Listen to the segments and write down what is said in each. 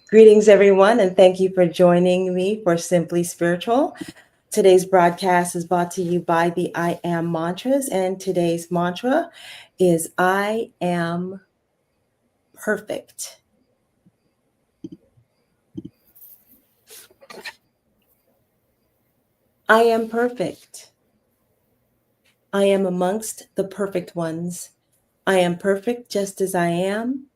Greetings, everyone, and thank you for joining me for Simply Spiritual. Today's broadcast is brought to you by the I Am Mantras, and today's mantra is I am perfect. I am perfect. I am amongst the perfect ones. I am perfect just as I am.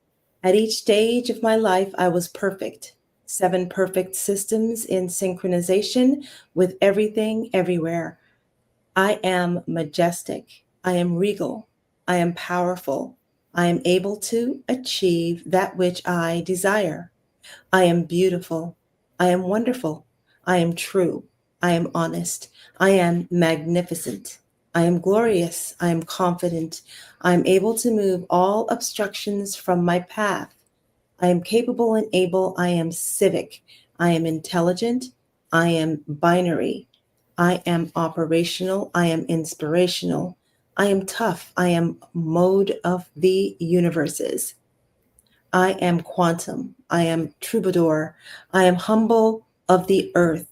At each stage of my life, I was perfect. 7 perfect systems in synchronization with everything, everywhere. I am majestic. I am regal. I am powerful. I am able to achieve that which I desire. I am beautiful. I am wonderful. I am true. I am honest. I am magnificent. I am glorious. I am confident. I am able to move all obstructions from my path. I am capable and able. I am civic. I am intelligent. I am binary. I am operational. I am inspirational. I am tough. I am mode of the universes. I am quantum. I am troubadour. I am humble of the earth.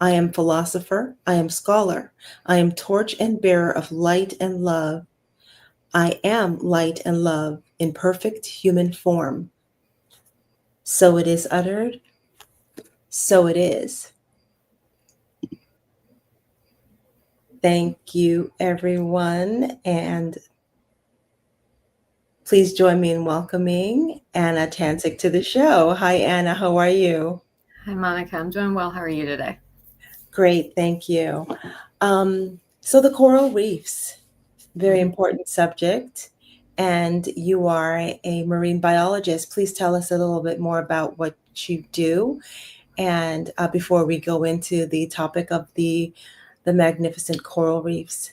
I am philosopher. I am scholar. I am torch and bearer of light and love. I am light and love in perfect human form. So it is uttered, so it is. Thank you, everyone. And please join me in welcoming Anna Tansik to the show. Hi, Anna. How are you? Hi, Monica. I'm doing well. How are you today? Great. Thank you. So the coral reefs, very important subject. And you are a marine biologist. Please tell us a little bit more about what you do. And before we go into the topic of the magnificent coral reefs.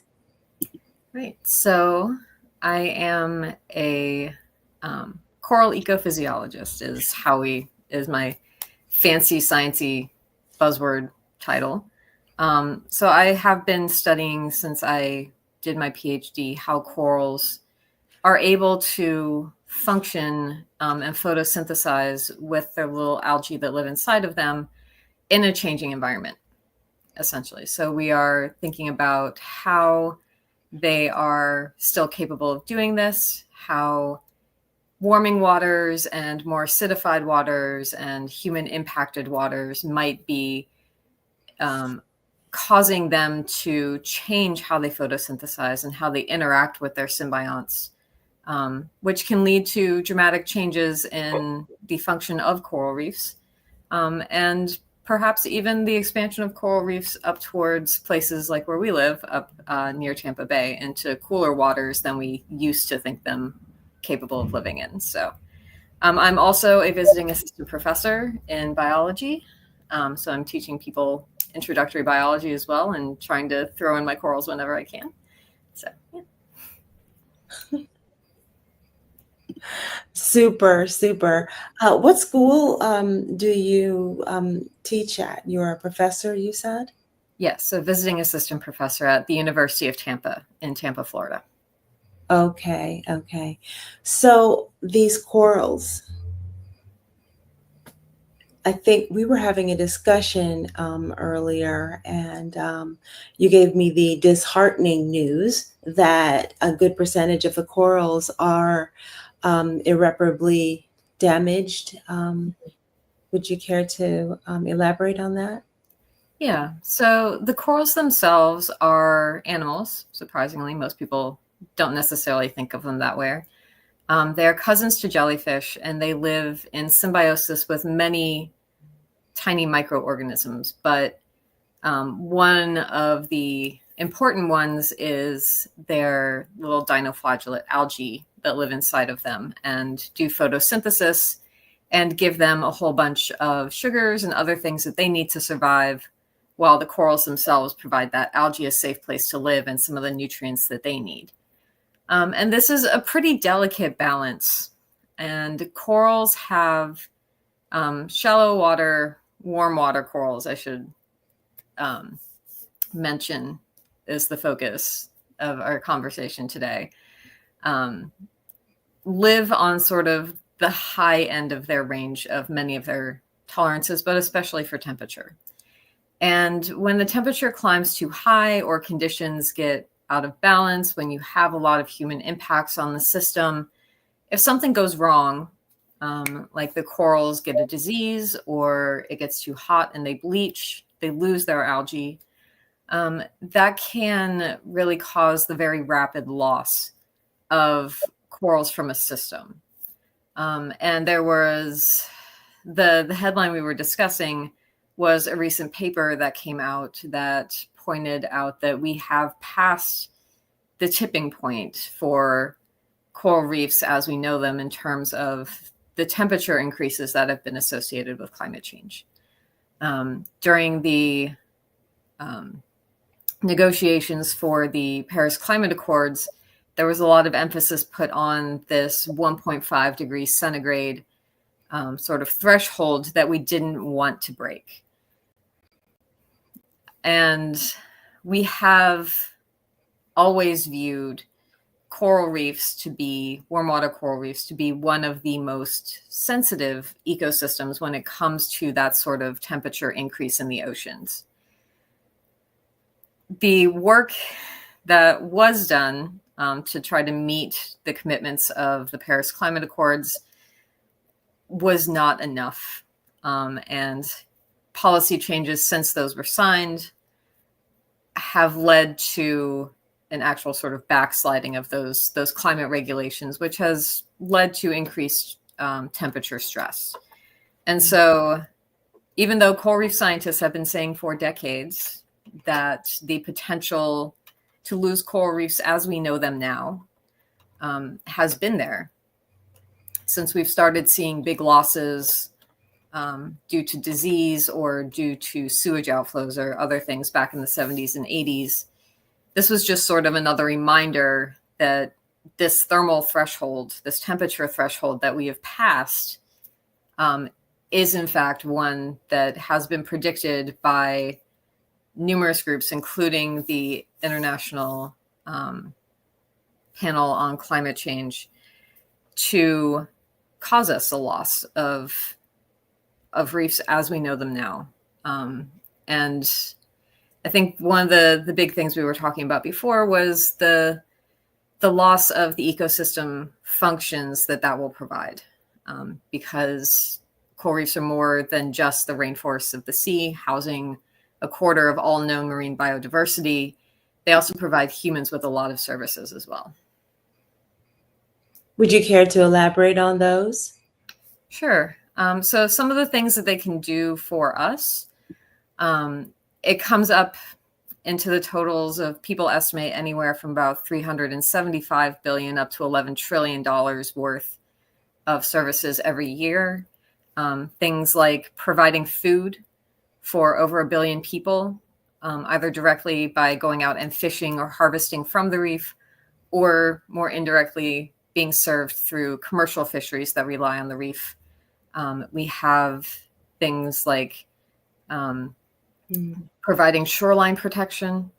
Right. So I am a coral ecophysiologist is my fancy sciencey buzzword title. So I have been studying since I did my PhD how corals are able to function and photosynthesize with their little algae that live inside of them in a changing environment, essentially. So we are thinking about how they are still capable of doing this, how warming waters and more acidified waters and human impacted waters might be causing them to change how they photosynthesize and how they interact with their symbionts, which can lead to dramatic changes in the function of coral reefs, and perhaps even the expansion of coral reefs up towards places like where we live, up near Tampa Bay, into cooler waters than we used to think them capable of living in. So I'm also a visiting assistant professor in biology. So I'm teaching people introductory biology as well and trying to throw in my corals whenever I can. So, yeah. Super, super. What school do you teach at? You're a professor, you said? Yes, so visiting assistant professor at the University of Tampa in Tampa, Florida. Okay, okay. So these corals, I think we were having a discussion earlier, and you gave me the disheartening news that a good percentage of the corals are irreparably damaged. Would you care to elaborate on that? Yeah, so the corals themselves are animals. Surprisingly, most people don't necessarily think of them that way. They're cousins to jellyfish, and they live in symbiosis with many tiny microorganisms. But one of the important ones is their little dinoflagellate algae that live inside of them and do photosynthesis and give them a whole bunch of sugars and other things that they need to survive, while the corals themselves provide that algae a safe place to live and some of the nutrients that they need. And this is a pretty delicate balance. And corals have shallow water, warm water corals, I should mention, is the focus of our conversation today. Live on sort of the high end of their range of many of their tolerances, but especially for temperature. And when the temperature climbs too high or conditions get out of balance, when you have a lot of human impacts on the system, if something goes wrong, like the corals get a disease or it gets too hot and they bleach, they lose their algae, that can really cause the very rapid loss of corals from a system. And there was the headline we were discussing was a recent paper that came out that pointed out that we have passed the tipping point for coral reefs as we know them in terms of the temperature increases that have been associated with climate change. During the negotiations for the Paris Climate Accords, there was a lot of emphasis put on this 1.5 degrees centigrade sort of threshold that we didn't want to break. And we have always viewed coral reefs to be, warm water coral reefs, to be one of the most sensitive ecosystems when it comes to that sort of temperature increase in the oceans. The work that was done to try to meet the commitments of the Paris Climate Accords was not enough. And policy changes since those were signed have led to an actual sort of backsliding of those climate regulations, which has led to increased temperature stress. And so even though coral reef scientists have been saying for decades that the potential to lose coral reefs as we know them now has been there since we've started seeing big losses due to disease or due to sewage outflows or other things back in the 70s and 80s. This was just sort of another reminder that this thermal threshold, this temperature threshold that we have passed is in fact one that has been predicted by numerous groups, including the International Panel on Climate Change, to cause us a loss of reefs as we know them now. And I think one of the big things we were talking about before was the loss of the ecosystem functions that will provide, because coral reefs are more than just the rainforests of the sea, housing a quarter of all known marine biodiversity. They also provide humans with a lot of services as well. Would you care to elaborate on those? Sure. So some of the things that they can do for us, it comes up into the totals of, people estimate anywhere from about $375 billion up to $11 trillion worth of services every year. Things like providing food for over 1 billion people, either directly by going out and fishing or harvesting from the reef, or more indirectly being served through commercial fisheries that rely on the reef. We have things like providing shoreline protection.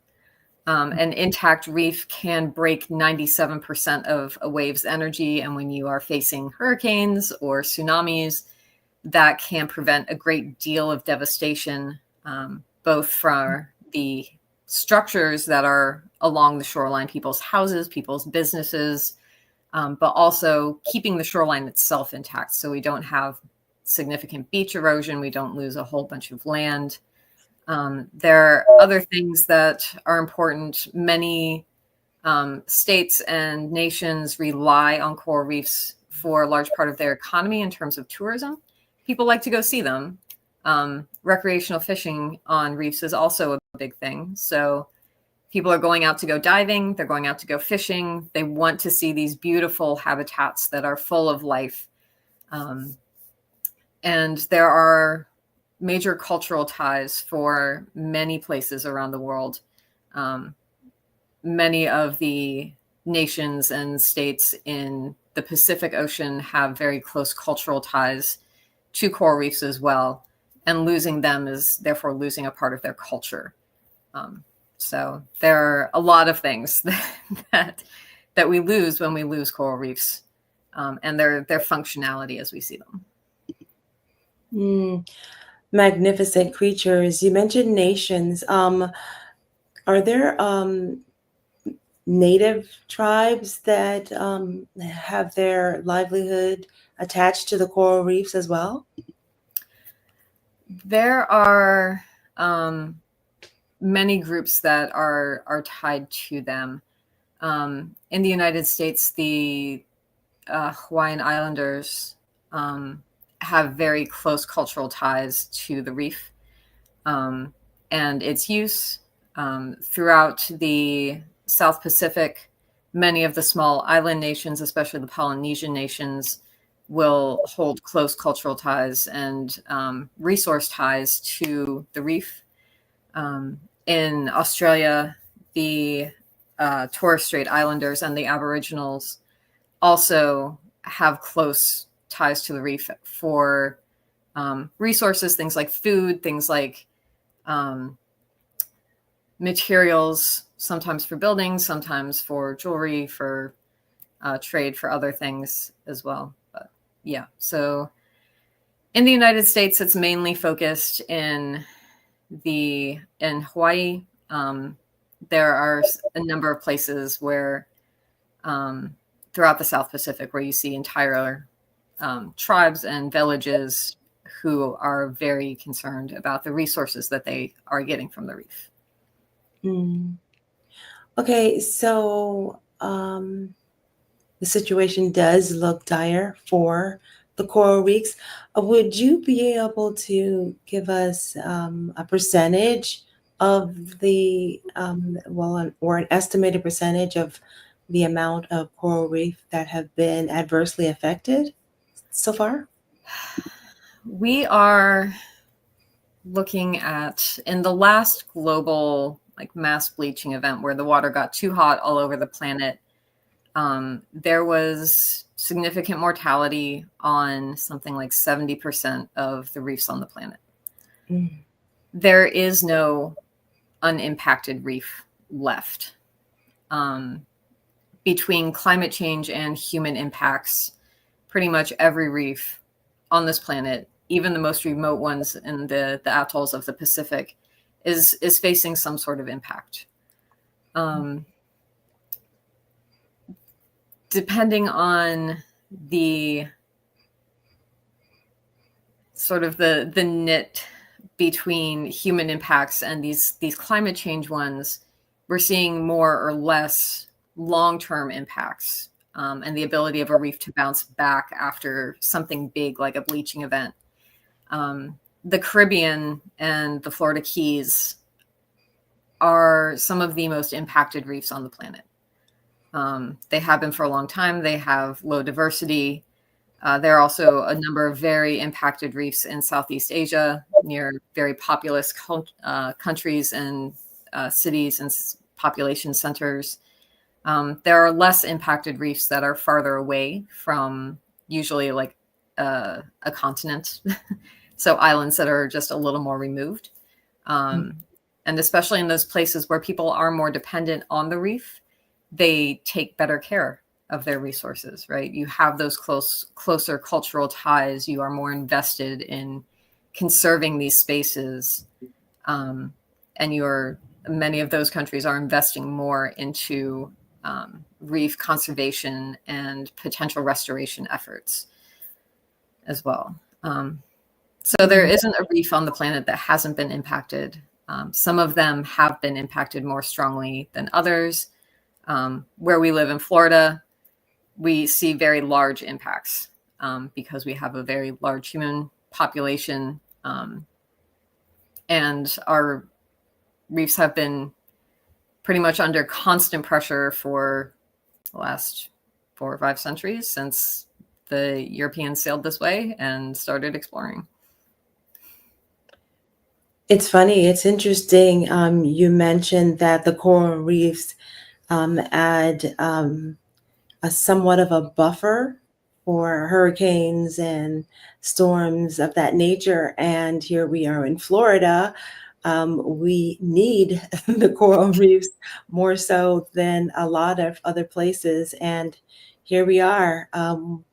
An intact reef can break 97% of a wave's energy. And when you are facing hurricanes or tsunamis, that can prevent a great deal of devastation, both from the structures that are along the shoreline, people's houses, people's businesses, but also keeping the shoreline itself intact. So we don't have significant beach erosion. We don't lose a whole bunch of land. There are other things that are important. Many states and nations rely on coral reefs for a large part of their economy in terms of tourism. People like to go see them. Recreational fishing on reefs is also a big thing. So people are going out to go diving. They're going out to go fishing. They want to see these beautiful habitats that are full of life. And there are major cultural ties for many places around the world. Many of the nations and states in the Pacific Ocean have very close cultural ties to coral reefs as well. And losing them is therefore losing a part of their culture. So there are a lot of things that we lose when we lose coral reefs. and their functionality as we see them. Magnificent creatures. You mentioned nations. Are there native tribes that have their livelihood attached to the coral reefs as well? There are many groups that are tied to them. In the United States, the Hawaiian Islanders have very close cultural ties to the reef and its use. Throughout the South Pacific, many of the small island nations, especially the Polynesian nations, will hold close cultural ties and resource ties to the reef. In Australia, the Torres Strait Islanders and the Aboriginals also have close ties to the reef for resources, things like food, things like materials, sometimes for buildings, sometimes for jewelry, for trade, for other things as well. But yeah, so in the United States, it's mainly focused in Hawaii. There are a number of places where throughout the South Pacific where you see entire tribes and villages who are very concerned about the resources that they are getting from the reef. Okay, so the situation does look dire for the coral reefs. Would you be able to give us a percentage of the, or an estimated percentage of the amount of coral reef that have been adversely affected so far? We are looking at, in the last global mass bleaching event where the water got too hot all over the planet, there was significant mortality on something like 70% of the reefs on the planet. There is no unimpacted reef left. Between climate change and human impacts, pretty much every reef on this planet, even the most remote ones in the atolls of the Pacific, is facing some sort of impact. Depending on the sort of the knit between human impacts and these climate change ones, we're seeing more or less long-term impacts and the ability of a reef to bounce back after something big like a bleaching event. The Caribbean and the Florida Keys are some of the most impacted reefs on the planet. They have been for a long time. They have low diversity. There are also a number of very impacted reefs in Southeast Asia near very populous countries and cities and population centers. There are less impacted reefs that are farther away from usually like a continent. So islands that are just a little more removed. And especially in those places where people are more dependent on the reef, they take better care of their resources, right? You have those closer cultural ties. You are more invested in conserving these spaces. And many of those countries are investing more into reef conservation and potential restoration efforts as well. So there isn't a reef on the planet that hasn't been impacted. Some of them have been impacted more strongly than others. Where we live in Florida, we see very large impacts because we have a very large human population. And our reefs have been pretty much under constant pressure for the last 4 or 5 centuries since the Europeans sailed this way and started exploring. It's funny. It's interesting. You mentioned that the coral reefs add a somewhat of a buffer for hurricanes and storms of that nature. And here we are in Florida. We need the coral reefs more so than a lot of other places. And here we are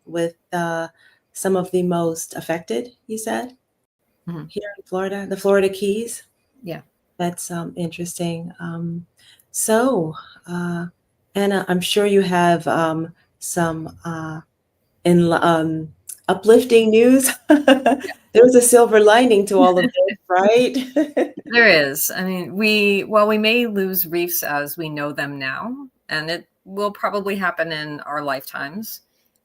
with some of the most affected, you said, here in Florida, the Florida Keys. Yeah. That's interesting. So, Anna, I'm sure you have some uplifting news. There was a silver lining to all of this, right? There is. I mean, while we may lose reefs as we know them now, and it will probably happen in our lifetimes,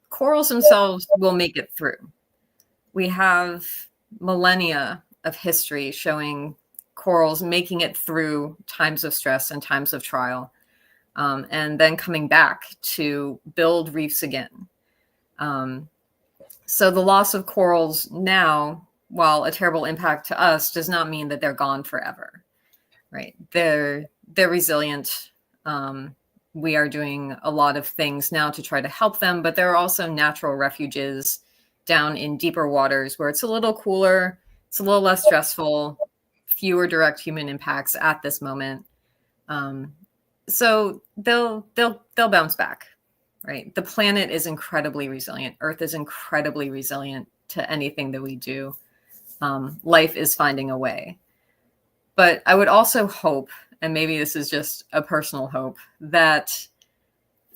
corals themselves will make it through. We have millennia of history showing corals making it through times of stress and times of trial, and then coming back to build reefs again. So the loss of corals now, while a terrible impact to us, does not mean that they're gone forever, right? They're resilient. We are doing a lot of things now to try to help them, but there are also natural refuges down in deeper waters where it's a little cooler, it's a little less stressful, fewer direct human impacts at this moment. So they'll bounce back, right? The planet is incredibly resilient. Earth is incredibly resilient to anything that we do. Life is finding a way. But I would also hope, and maybe this is just a personal hope, that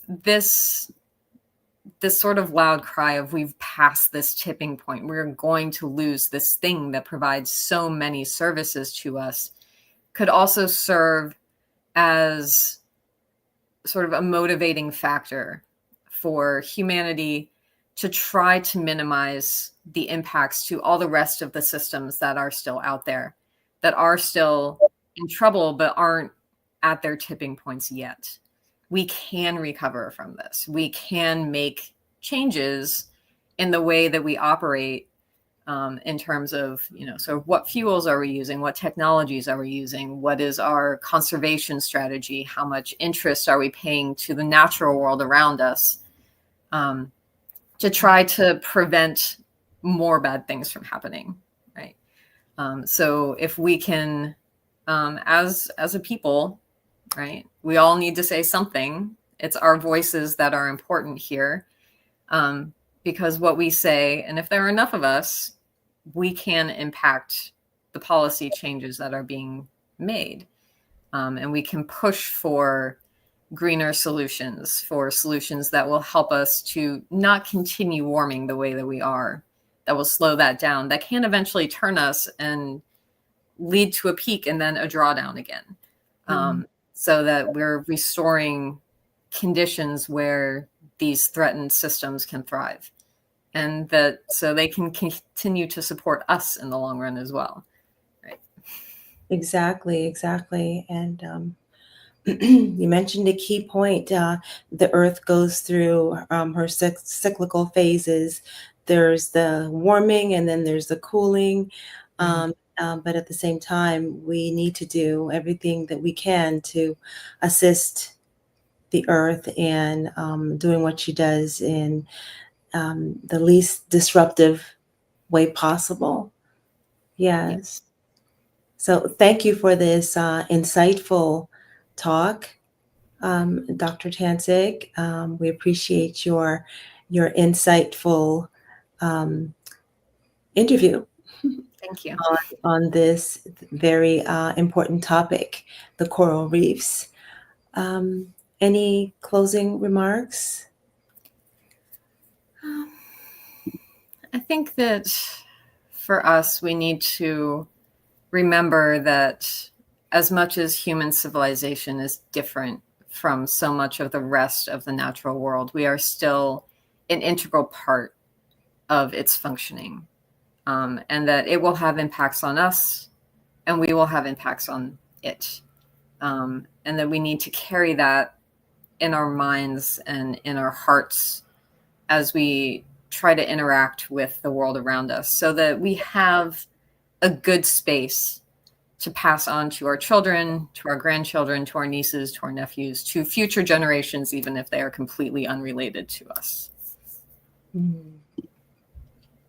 this sort of loud cry of we've passed this tipping point, we're going to lose this thing that provides so many services to us, could also serve as sort of a motivating factor for humanity to try to minimize the impacts to all the rest of the systems that are still out there, that are still in trouble, but aren't at their tipping points yet. We can recover from this. We can make changes in the way that we operate, in terms of, so what fuels are we using? What technologies are we using? What is our conservation strategy? How much interest are we paying to the natural world around us, to try to prevent more bad things from happening, right? So if we can, as a people, right, we all need to say something. It's our voices that are important here, because what we say, and if there are enough of us, we can impact the policy changes that are being made. And we can push for greener solutions, for solutions that will help us to not continue warming the way that we are, that will slow that down, that can eventually turn us and lead to a peak and then a drawdown again. So that we're restoring conditions where these threatened systems can thrive, and that so they can continue to support us in the long run as well. Right. Exactly. And you mentioned a key point. The Earth goes through her cyclical phases. There's the warming and then there's the cooling. But at the same time, we need to do everything that we can to assist the Earth in doing what she does in the least disruptive way possible. Yes. So thank you for this insightful talk, Dr. Tansik. We appreciate your insightful interview. Thank you. On this very important topic, the coral reefs. Any closing remarks? I think that for us, we need to remember that as much as human civilization is different from so much of the rest of the natural world, we are still an integral part of its functioning, and that it will have impacts on us and we will have impacts on it, and that we need to carry that in our minds and in our hearts as we try to interact with the world around us, so that we have a good space to pass on to our children, to our grandchildren, to our nieces, to our nephews, to future generations, even if they are completely unrelated to us.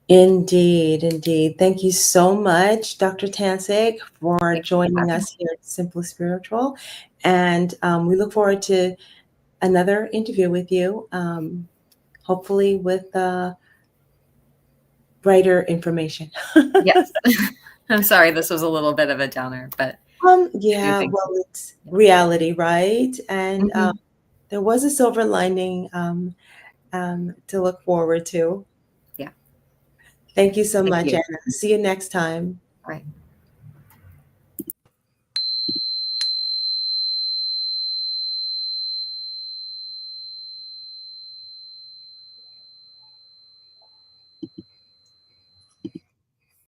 Indeed. Thank you so much, Dr. Tansik, for joining us here at Simply Spiritual. And we look forward to another interview with you. hopefully with brighter information. Yes. I'm sorry this was a little bit of a downer, but I do Yeah, think well, it's reality, right? And Mhm. there was a silver lining to look forward to. Yeah. Thank you so Thank much, you. Anna. See you next time. Right.